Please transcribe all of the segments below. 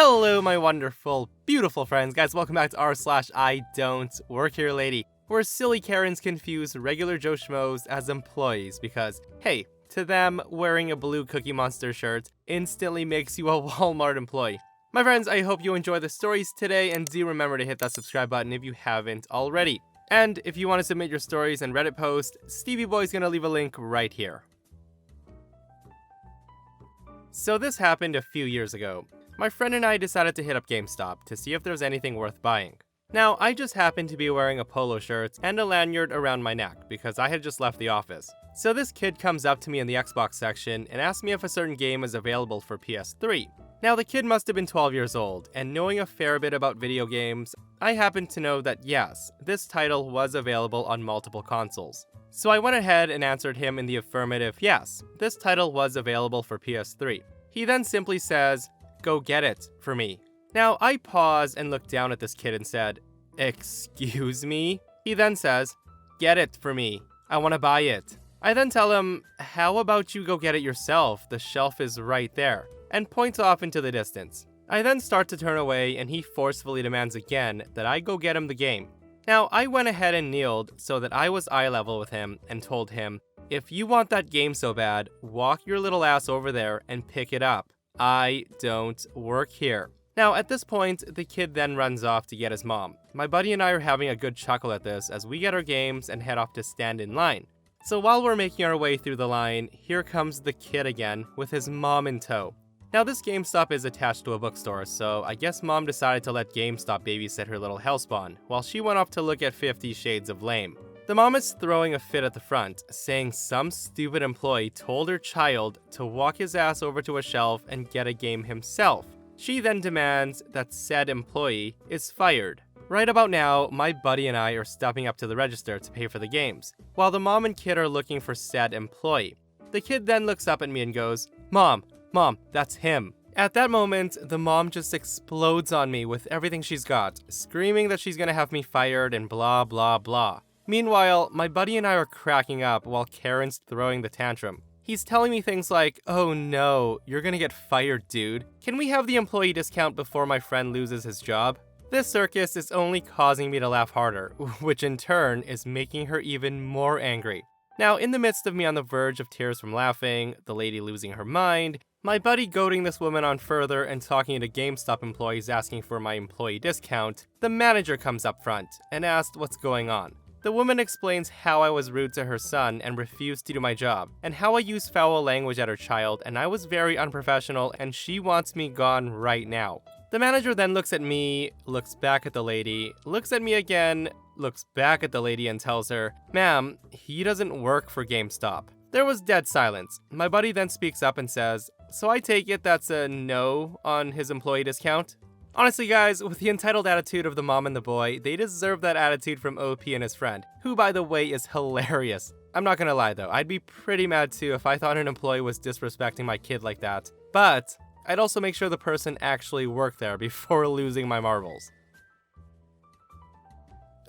Hello, my wonderful, beautiful friends. Guys, welcome back to r/IDontWorkHereLady, where silly Karens confuse regular Joe Schmoes as employees because, hey, to them, wearing a blue Cookie Monster shirt instantly makes you a Walmart employee. My friends, I hope you enjoy the stories today, and do remember to hit that subscribe button if you haven't already. And if you want to submit your stories and Reddit post, Stevie Boy's gonna leave a link right here. So this happened a few years ago. My friend and I decided to hit up GameStop to see if there's anything worth buying. Now, I just happened to be wearing a polo shirt and a lanyard around my neck because I had just left the office. So this kid comes up to me in the Xbox section and asks me if a certain game is available for PS3. Now, the kid must have been 12 years old, and knowing a fair bit about video games, I happened to know that yes, this title was available on multiple consoles. So I went ahead and answered him in the affirmative, yes, this title was available for PS3. He then simply says, "Go get it for me." Now, I pause and look down at this kid and said, "Excuse me?" He then says, "Get it for me. I want to buy it." I then tell him, "How about you go get it yourself? The shelf is right there," and points off into the distance. I then start to turn away and he forcefully demands again that I go get him the game. Now, I went ahead and kneeled so that I was eye level with him and told him, "If you want that game so bad, walk your little ass over there and pick it up. I don't work here." Now, at this point, the kid then runs off to get his mom. My buddy and I are having a good chuckle at this as we get our games and head off to stand in line. So while we're making our way through the line, here comes the kid again with his mom in tow. Now, this GameStop is attached to a bookstore, so I guess mom decided to let GameStop babysit her little hellspawn while she went off to look at 50 Shades of Lame. The mom is throwing a fit at the front, saying some stupid employee told her child to walk his ass over to a shelf and get a game himself. She then demands that said employee is fired. Right about now, my buddy and I are stepping up to the register to pay for the games, while the mom and kid are looking for said employee. The kid then looks up at me and goes, Mom, that's him." At that moment, the mom just explodes on me with everything she's got, screaming that she's gonna have me fired and blah blah blah. Meanwhile, my buddy and I are cracking up while Karen's throwing the tantrum. He's telling me things like, "Oh no, you're gonna get fired, dude. Can we have the employee discount before my friend loses his job?" This circus is only causing me to laugh harder, which in turn is making her even more angry. Now, in the midst of me on the verge of tears from laughing, the lady losing her mind, my buddy goading this woman on further and talking to GameStop employees asking for my employee discount, the manager comes up front and asked what's going on. The woman explains how I was rude to her son and refused to do my job, and how I used foul language at her child and I was very unprofessional and she wants me gone right now. The manager then looks at me, looks back at the lady, looks at me again, looks back at the lady and tells her, "Ma'am, he doesn't work for GameStop." There was dead silence. My buddy then speaks up and says, "So I take it that's a no on his employee discount?" Honestly guys, with the entitled attitude of the mom and the boy, they deserve that attitude from OP and his friend, who by the way is hilarious. I'm not gonna lie though, I'd be pretty mad too if I thought an employee was disrespecting my kid like that. But I'd also make sure the person actually worked there before losing my marbles.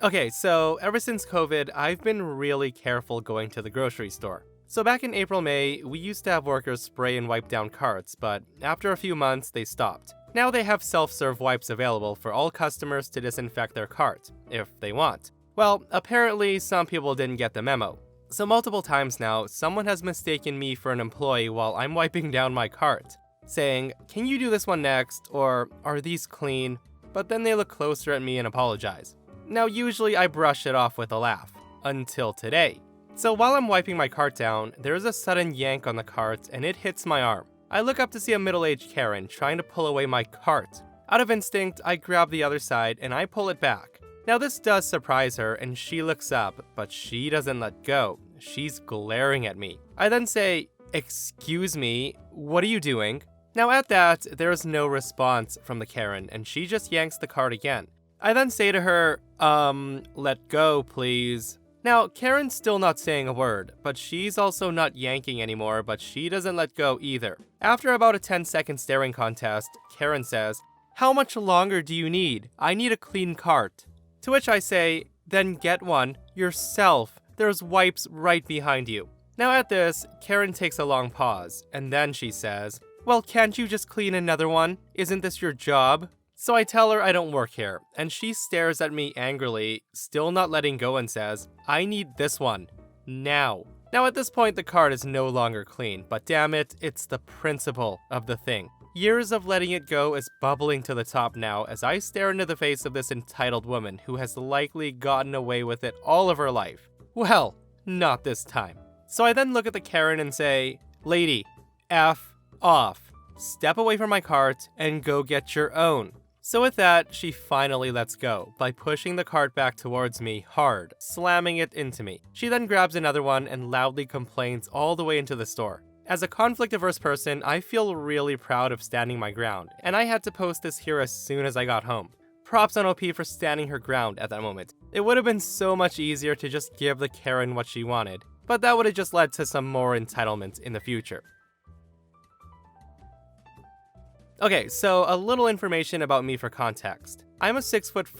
Okay, so ever since COVID, I've been really careful going to the grocery store. So back in April-May, we used to have workers spray and wipe down carts, but after a few months, they stopped. Now they have self-serve wipes available for all customers to disinfect their cart, if they want. Well, apparently some people didn't get the memo. So multiple times now, someone has mistaken me for an employee while I'm wiping down my cart, saying, "Can you do this one next?" or "Are these clean?" But then they look closer at me and apologize. Now usually I brush it off with a laugh, until today. So while I'm wiping my cart down, there's a sudden yank on the cart and it hits my arm. I look up to see a middle-aged Karen trying to pull away my cart. Out of instinct, I grab the other side and I pull it back. Now this does surprise her and she looks up, but she doesn't let go. She's glaring at me. I then say, "Excuse me, what are you doing?" Now at that, there's no response from the Karen and she just yanks the cart again. I then say to her, let go, please." Now, Karen's still not saying a word, but she's also not yanking anymore, but she doesn't let go either. After about a 10-second staring contest, Karen says, "How much longer do you need? I need a clean cart." To which I say, "Then get one yourself. There's wipes right behind you." Now at this, Karen takes a long pause, and then she says, Well, can't you just clean another one? Isn't this your job? So I tell her I don't work here, and she stares at me angrily, still not letting go, and says, I need this one. Now. Now at this point the card is no longer clean, but damn it, it's the principle of the thing. Years of letting it go is bubbling to the top now as I stare into the face of this entitled woman who has likely gotten away with it all of her life. Well, not this time. So I then look at the Karen and say, Lady, F off. Step away from my cart and go get your own. So with that, she finally lets go by pushing the cart back towards me hard, slamming it into me. She then grabs another one and loudly complains all the way into the store. As a conflict-averse person, I feel really proud of standing my ground, and I had to post this here as soon as I got home. Props on OP for standing her ground at that moment. It would have been so much easier to just give the Karen what she wanted, but that would have just led to some more entitlement in the future. Okay, so a little information about me for context. I'm a 6'4",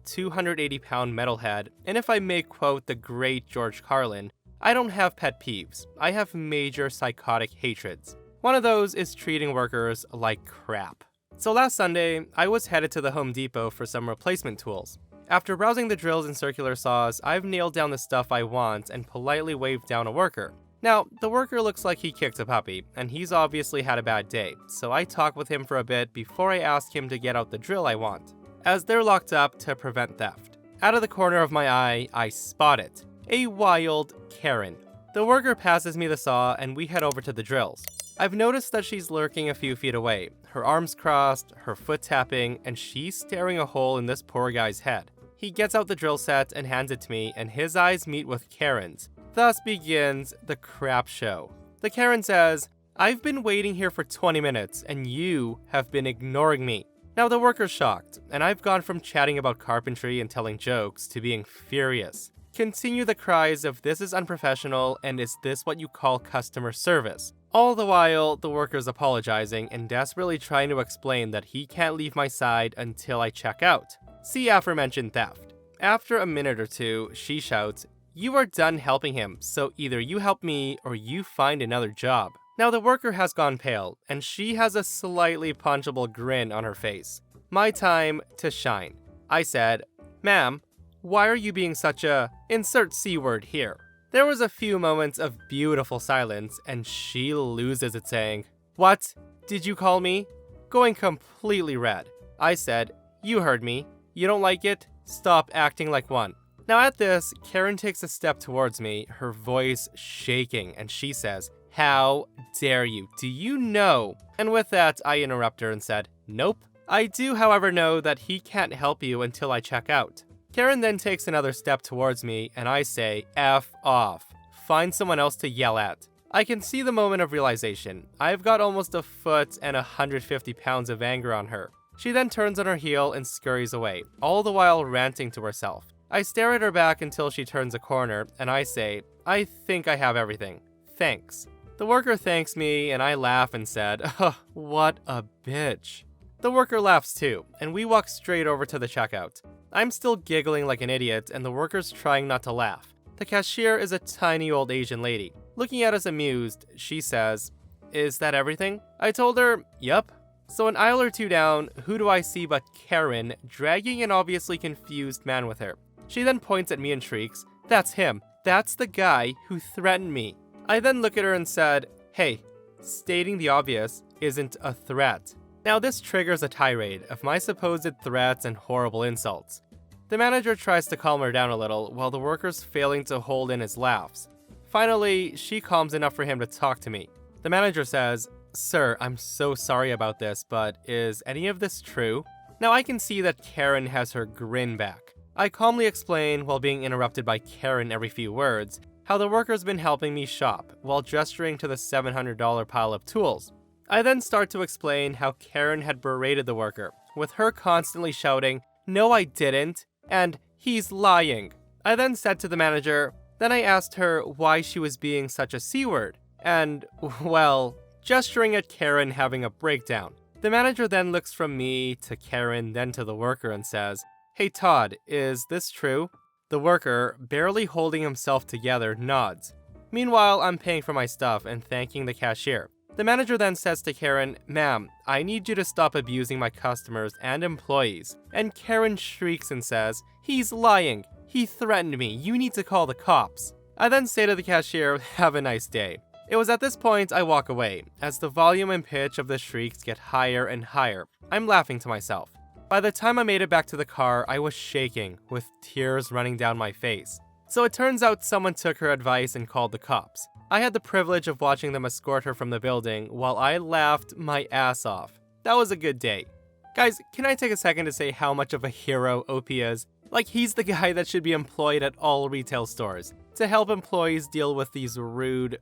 280-pound metalhead, and if I may quote the great George Carlin, I don't have pet peeves. I have major psychotic hatreds. One of those is treating workers like crap. So last Sunday, I was headed to the Home Depot for some replacement tools. After browsing the drills and circular saws, I've nailed down the stuff I want and politely waved down a worker. Now, the worker looks like he kicked a puppy, and he's obviously had a bad day, so I talk with him for a bit before I ask him to get out the drill I want, as they're locked up to prevent theft. Out of the corner of my eye, I spot it. A wild Karen. The worker passes me the saw, and we head over to the drills. I've noticed that she's lurking a few feet away, her arms crossed, her foot tapping, and she's staring a hole in this poor guy's head. He gets out the drill set and hands it to me, and his eyes meet with Karen's. Thus begins the crap show. The Karen says, I've been waiting here for 20 minutes, and you have been ignoring me. Now the worker's shocked, and I've gone from chatting about carpentry and telling jokes to being furious. Continue the cries of this is unprofessional and is this what you call customer service? All the while, the worker's apologizing and desperately trying to explain that he can't leave my side until I check out. See aforementioned theft. After a minute or two, she shouts, You are done helping him, so either you help me or you find another job. Now the worker has gone pale, and she has a slightly punchable grin on her face. My time to shine. I said, Ma'am, why are you being such a insert C word here? There was a few moments of beautiful silence, and she loses it saying, What? Did you call me? Going completely red. I said, You heard me. You don't like it? Stop acting like one. Now at this, Karen takes a step towards me, her voice shaking, and she says, How dare you? Do you know? And with that, I interrupt her and said, Nope. I do, however, know that he can't help you until I check out. Karen then takes another step towards me, and I say, F off. Find someone else to yell at. I can see the moment of realization. I've got almost a foot and 150 pounds of anger on her. She then turns on her heel and scurries away, all the while ranting to herself. I stare at her back until she turns a corner, and I say, I think I have everything. Thanks. The worker thanks me, and I laugh and said, Oh, what a bitch. The worker laughs too, and we walk straight over to the checkout. I'm still giggling like an idiot, and the worker's trying not to laugh. The cashier is a tiny old Asian lady. Looking at us amused, she says, Is that everything? I told her, Yup. So an aisle or two down, who do I see but Karen, dragging an obviously confused man with her. She then points at me and shrieks, That's him. That's the guy who threatened me. I then look at her and said, Hey, stating the obvious isn't a threat. Now this triggers a tirade of my supposed threats and horrible insults. The manager tries to calm her down a little, while the worker's failing to hold in his laughs. Finally, she calms enough for him to talk to me. The manager says, Sir, I'm so sorry about this, but is any of this true? Now I can see that Karen has her grin back. I calmly explain, while being interrupted by Karen every few words, how the worker's been helping me shop, while gesturing to the $700 pile of tools. I then start to explain how Karen had berated the worker, with her constantly shouting, No I didn't, and he's lying. I then said to the manager, then I asked her why she was being such a C-word, and, well, gesturing at Karen having a breakdown. The manager then looks from me to Karen, then to the worker and says, Hey Todd, is this true? The worker, barely holding himself together, nods. Meanwhile, I'm paying for my stuff and thanking the cashier. The manager then says to Karen, "Ma'am, I need you to stop abusing my customers and employees." And Karen shrieks and says, "He's lying. He threatened me. You need to call the cops." I then say to the cashier, "Have a nice day." It was at this point I walk away, as the volume and pitch of the shrieks get higher and higher. I'm laughing to myself. By the time I made it back to the car, I was shaking, with tears running down my face. So it turns out someone took her advice and called the cops. I had the privilege of watching them escort her from the building while I laughed my ass off. That was a good day. Guys, can I take a second to say how much of a hero OP is? Like, he's the guy that should be employed at all retail stores to help employees deal with these rude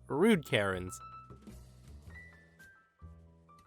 Karens.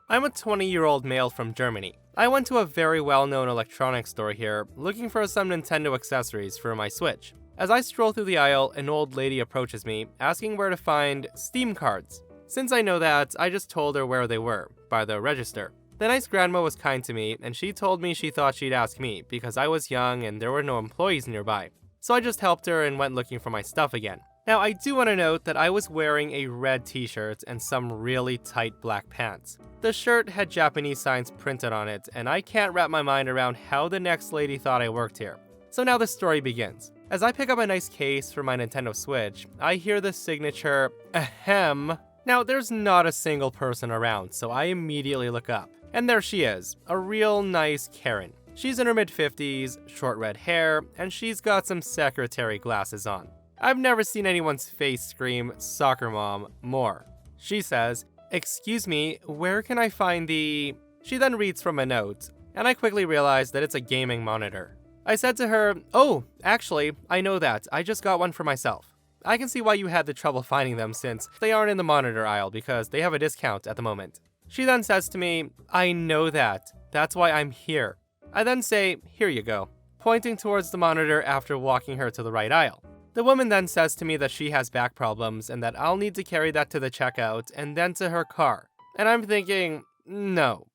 I'm a 20-year-old male from Germany. I went to a very well-known electronics store here, looking for some Nintendo accessories for my Switch. As I stroll through the aisle, an old lady approaches me, asking where to find Steam cards. Since I know that, I just told her where they were, by the register. The nice grandma was kind to me, and she told me she thought she'd ask me, because I was young and there were no employees nearby. So I just helped her and went looking for my stuff again. Now, I do want to note that I was wearing a red t-shirt and some really tight black pants. The shirt had Japanese signs printed on it, and I can't wrap my mind around how the next lady thought I worked here. So now the story begins. As I pick up a nice case for my Nintendo Switch, I hear the signature, ahem. Now, there's not a single person around, so I immediately look up. And there she is, a real nice Karen. She's in her mid-50s, short red hair, and she's got some secretary glasses on. I've never seen anyone's face scream, "Soccer mom," more. She says, "Excuse me, where can I find the..." She then reads from a note, and I quickly realize that it's a gaming monitor. I said to her, "Oh, actually, I know that. I just got one for myself. I can see why you had the trouble finding them since they aren't in the monitor aisle because they have a discount at the moment." She then says to me, "I know that. That's why I'm here." I then say, "Here you go," pointing towards the monitor after walking her to the right aisle. The woman then says to me that she has back problems and that I'll need to carry that to the checkout and then to her car. And I'm thinking, no,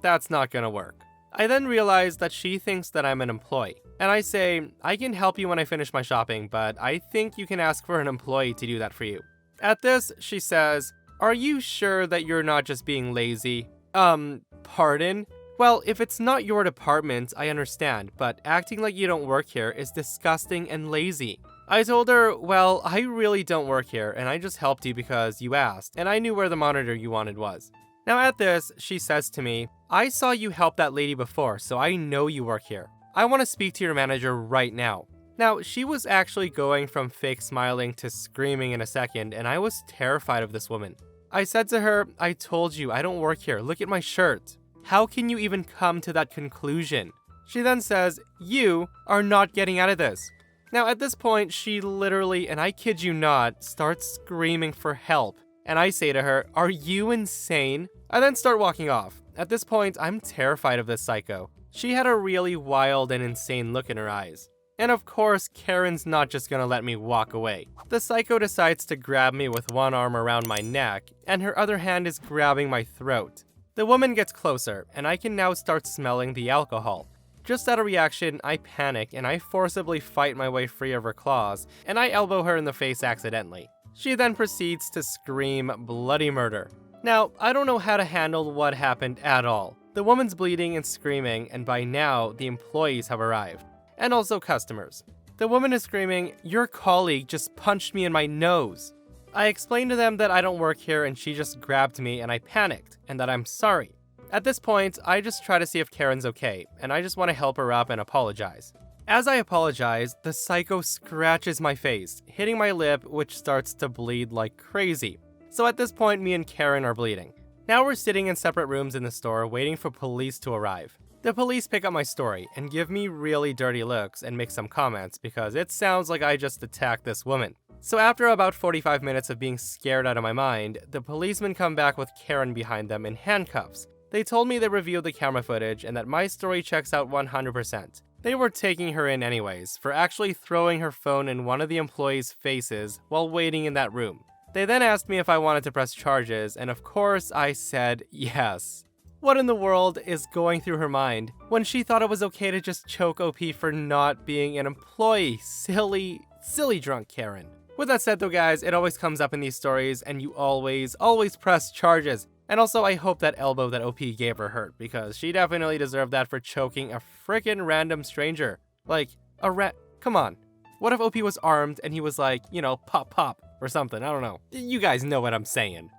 that's not gonna work. I then realize that she thinks that I'm an employee. And I say, "I can help you when I finish my shopping, but I think you can ask for an employee to do that for you." At this, she says, "Are you sure that you're not just being lazy?" Pardon? Well, if it's not your department, I understand, but acting like you don't work here is disgusting and lazy. I told her, "Well, I really don't work here, and I just helped you because you asked, and I knew where the monitor you wanted was." Now at this, she says to me, "I saw you help that lady before, so I know you work here. I want to speak to your manager right now." Now, she was actually going from fake smiling to screaming in a second, and I was terrified of this woman. I said to her, "I told you, I don't work here. Look at my shirt. How can you even come to that conclusion?" She then says, "You are not getting out of this." Now at this point, she literally, and I kid you not, starts screaming for help. And I say to her, "Are you insane?" I then start walking off. At this point, I'm terrified of this psycho. She had a really wild and insane look in her eyes. And of course, Karen's not just gonna let me walk away. The psycho decides to grab me with one arm around my neck, and her other hand is grabbing my throat. The woman gets closer, and I can now start smelling the alcohol. Just out of reaction, I panic and I forcibly fight my way free of her claws, and I elbow her in the face accidentally. She then proceeds to scream bloody murder. Now, I don't know how to handle what happened at all. The woman's bleeding and screaming, and by now, the employees have arrived. And also customers. The woman is screaming, "Your colleague just punched me in my nose." I explained to them that I don't work here and she just grabbed me and I panicked, and that I'm sorry. At this point, I just try to see if Karen's okay, and I just want to help her up and apologize. As I apologize, the psycho scratches my face, hitting my lip, which starts to bleed like crazy. So at this point, me and Karen are bleeding. Now we're sitting in separate rooms in the store waiting for police to arrive. The police pick up my story and give me really dirty looks and make some comments because it sounds like I just attacked this woman. So after about 45 minutes of being scared out of my mind, the policemen come back with Karen behind them in handcuffs. They told me they reviewed the camera footage and that my story checks out 100%. They were taking her in anyways, for actually throwing her phone in one of the employees' faces while waiting in that room. They then asked me if I wanted to press charges, and of course I said yes. What in the world is going through her mind when she thought it was okay to just choke OP for not being an employee? Silly drunk Karen. With that said though guys, it always comes up in these stories and you always press charges. And also, I hope that elbow that OP gave her hurt, because she definitely deserved that for choking a frickin' random stranger. Like, come on. What if OP was armed and he was like, you know, pop pop or something, I don't know. You guys know what I'm saying.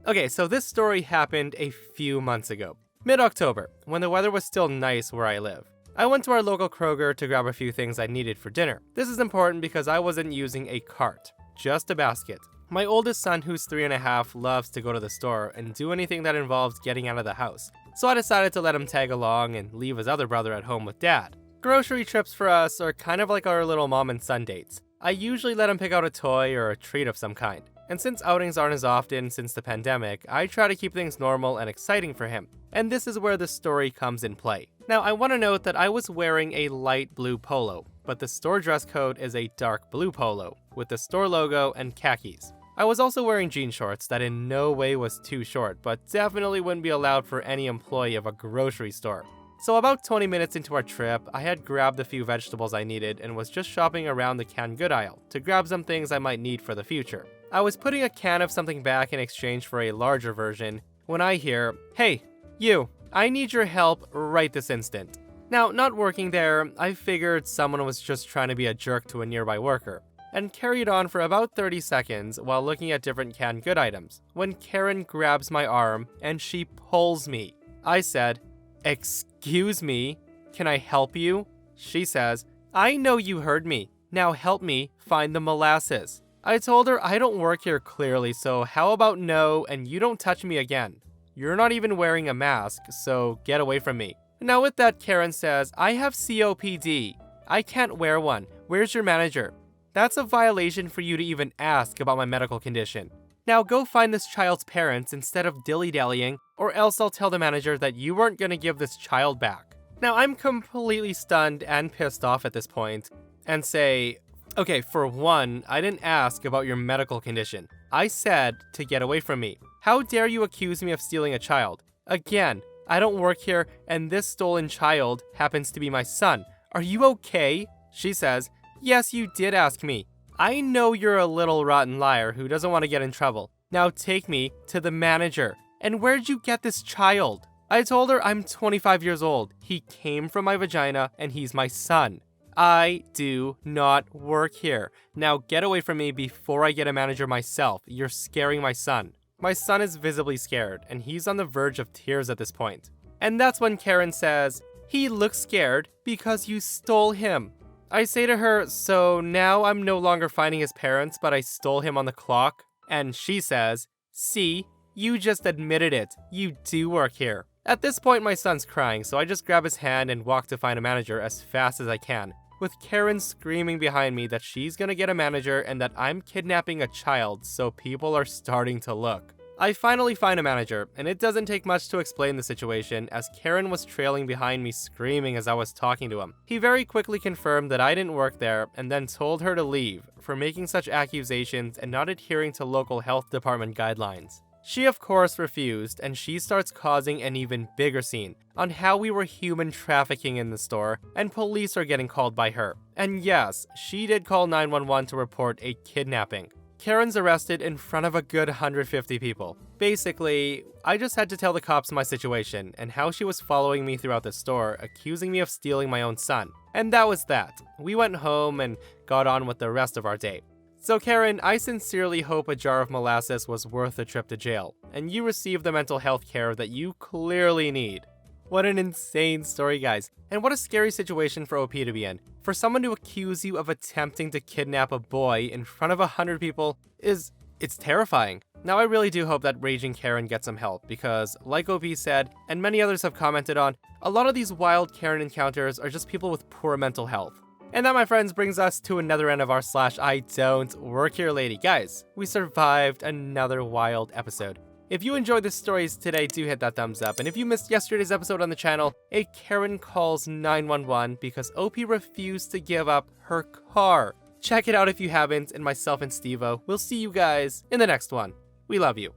Okay, so this story happened a few months ago. Mid-October, when the weather was still nice where I live. I went to our local Kroger to grab a few things I needed for dinner. This is important because I wasn't using a cart, just a basket. My oldest son, who's 3.5, loves to go to the store and do anything that involves getting out of the house. So I decided to let him tag along and leave his other brother at home with Dad. Grocery trips for us are kind of like our little mom and son dates. I usually let him pick out a toy or a treat of some kind. And since outings aren't as often since the pandemic, I try to keep things normal and exciting for him. And this is where the story comes in play. Now, I want to note that I was wearing a light blue polo, but the store dress code is a dark blue polo, with the store logo and khakis. I was also wearing jean shorts that in no way was too short, but definitely wouldn't be allowed for any employee of a grocery store. So about 20 minutes into our trip, I had grabbed the few vegetables I needed and was just shopping around the canned good aisle to grab some things I might need for the future. I was putting a can of something back in exchange for a larger version when I hear, "Hey, you, I need your help right this instant." Now, not working there, I figured someone was just trying to be a jerk to a nearby worker, and carried on for about 30 seconds while looking at different canned good items, when Karen grabs my arm and she pulls me. I said, "Excuse me, can I help you?" She says, "I know you heard me. Now help me find the molasses." I told her I don't work here clearly, so how about no and you don't touch me again? You're not even wearing a mask, so get away from me. Now with that, Karen says, "I have COPD. I can't wear one. Where's your manager?" That's a violation for you to even ask about my medical condition. Now go find this child's parents instead of dilly-dallying, or else I'll tell the manager that you weren't gonna give this child back. Now I'm completely stunned and pissed off at this point, and say, okay, for one, I didn't ask about your medical condition. I said to get away from me. How dare you accuse me of stealing a child? Again, I don't work here, and this stolen child happens to be my son. Are you okay? She says, "Yes, you did ask me. I know you're a little rotten liar who doesn't want to get in trouble. Now take me to the manager." And where'd you get this child? I told her I'm 25 years old. He came from my vagina and he's my son. I do not work here. Now get away from me before I get a manager myself. You're scaring my son. My son is visibly scared and he's on the verge of tears at this point. And that's when Karen says, "He looks scared because you stole him." I say to her, "So now I'm no longer finding his parents, but I stole him on the clock?" And she says, "See, you just admitted it. You do work here." At this point, my son's crying, so I just grab his hand and walk to find a manager as fast as I can, with Karen screaming behind me that she's gonna get a manager and that I'm kidnapping a child, so people are starting to look. I finally find a manager, and it doesn't take much to explain the situation, as Karen was trailing behind me screaming as I was talking to him. He very quickly confirmed that I didn't work there, and then told her to leave for making such accusations and not adhering to local health department guidelines. She of course refused, and she starts causing an even bigger scene on how we were human trafficking in the store, and police are getting called by her. And yes, she did call 911 to report a kidnapping. Karen's arrested in front of a good 150 people. Basically, I just had to tell the cops my situation and how she was following me throughout the store, accusing me of stealing my own son. And that was that. We went home and got on with the rest of our day. So Karen, I sincerely hope a jar of molasses was worth the trip to jail, and you receive the mental health care that you clearly need. What an insane story, guys. And what a scary situation for OP to be in. For someone to accuse you of attempting to kidnap a boy in front of 100 people it's terrifying. Now I really do hope that Raging Karen gets some help, because like OP said, and many others have commented on, a lot of these wild Karen encounters are just people with poor mental health. And that, my friends, brings us to another end of our /IDontWorkHereLady. Guys, we survived another wild episode. If you enjoyed the stories today, do hit that thumbs up. And if you missed yesterday's episode on the channel, a Karen calls 911 because OP refused to give up her car. Check it out if you haven't, and myself and Stevo will see you guys in the next one. We love you.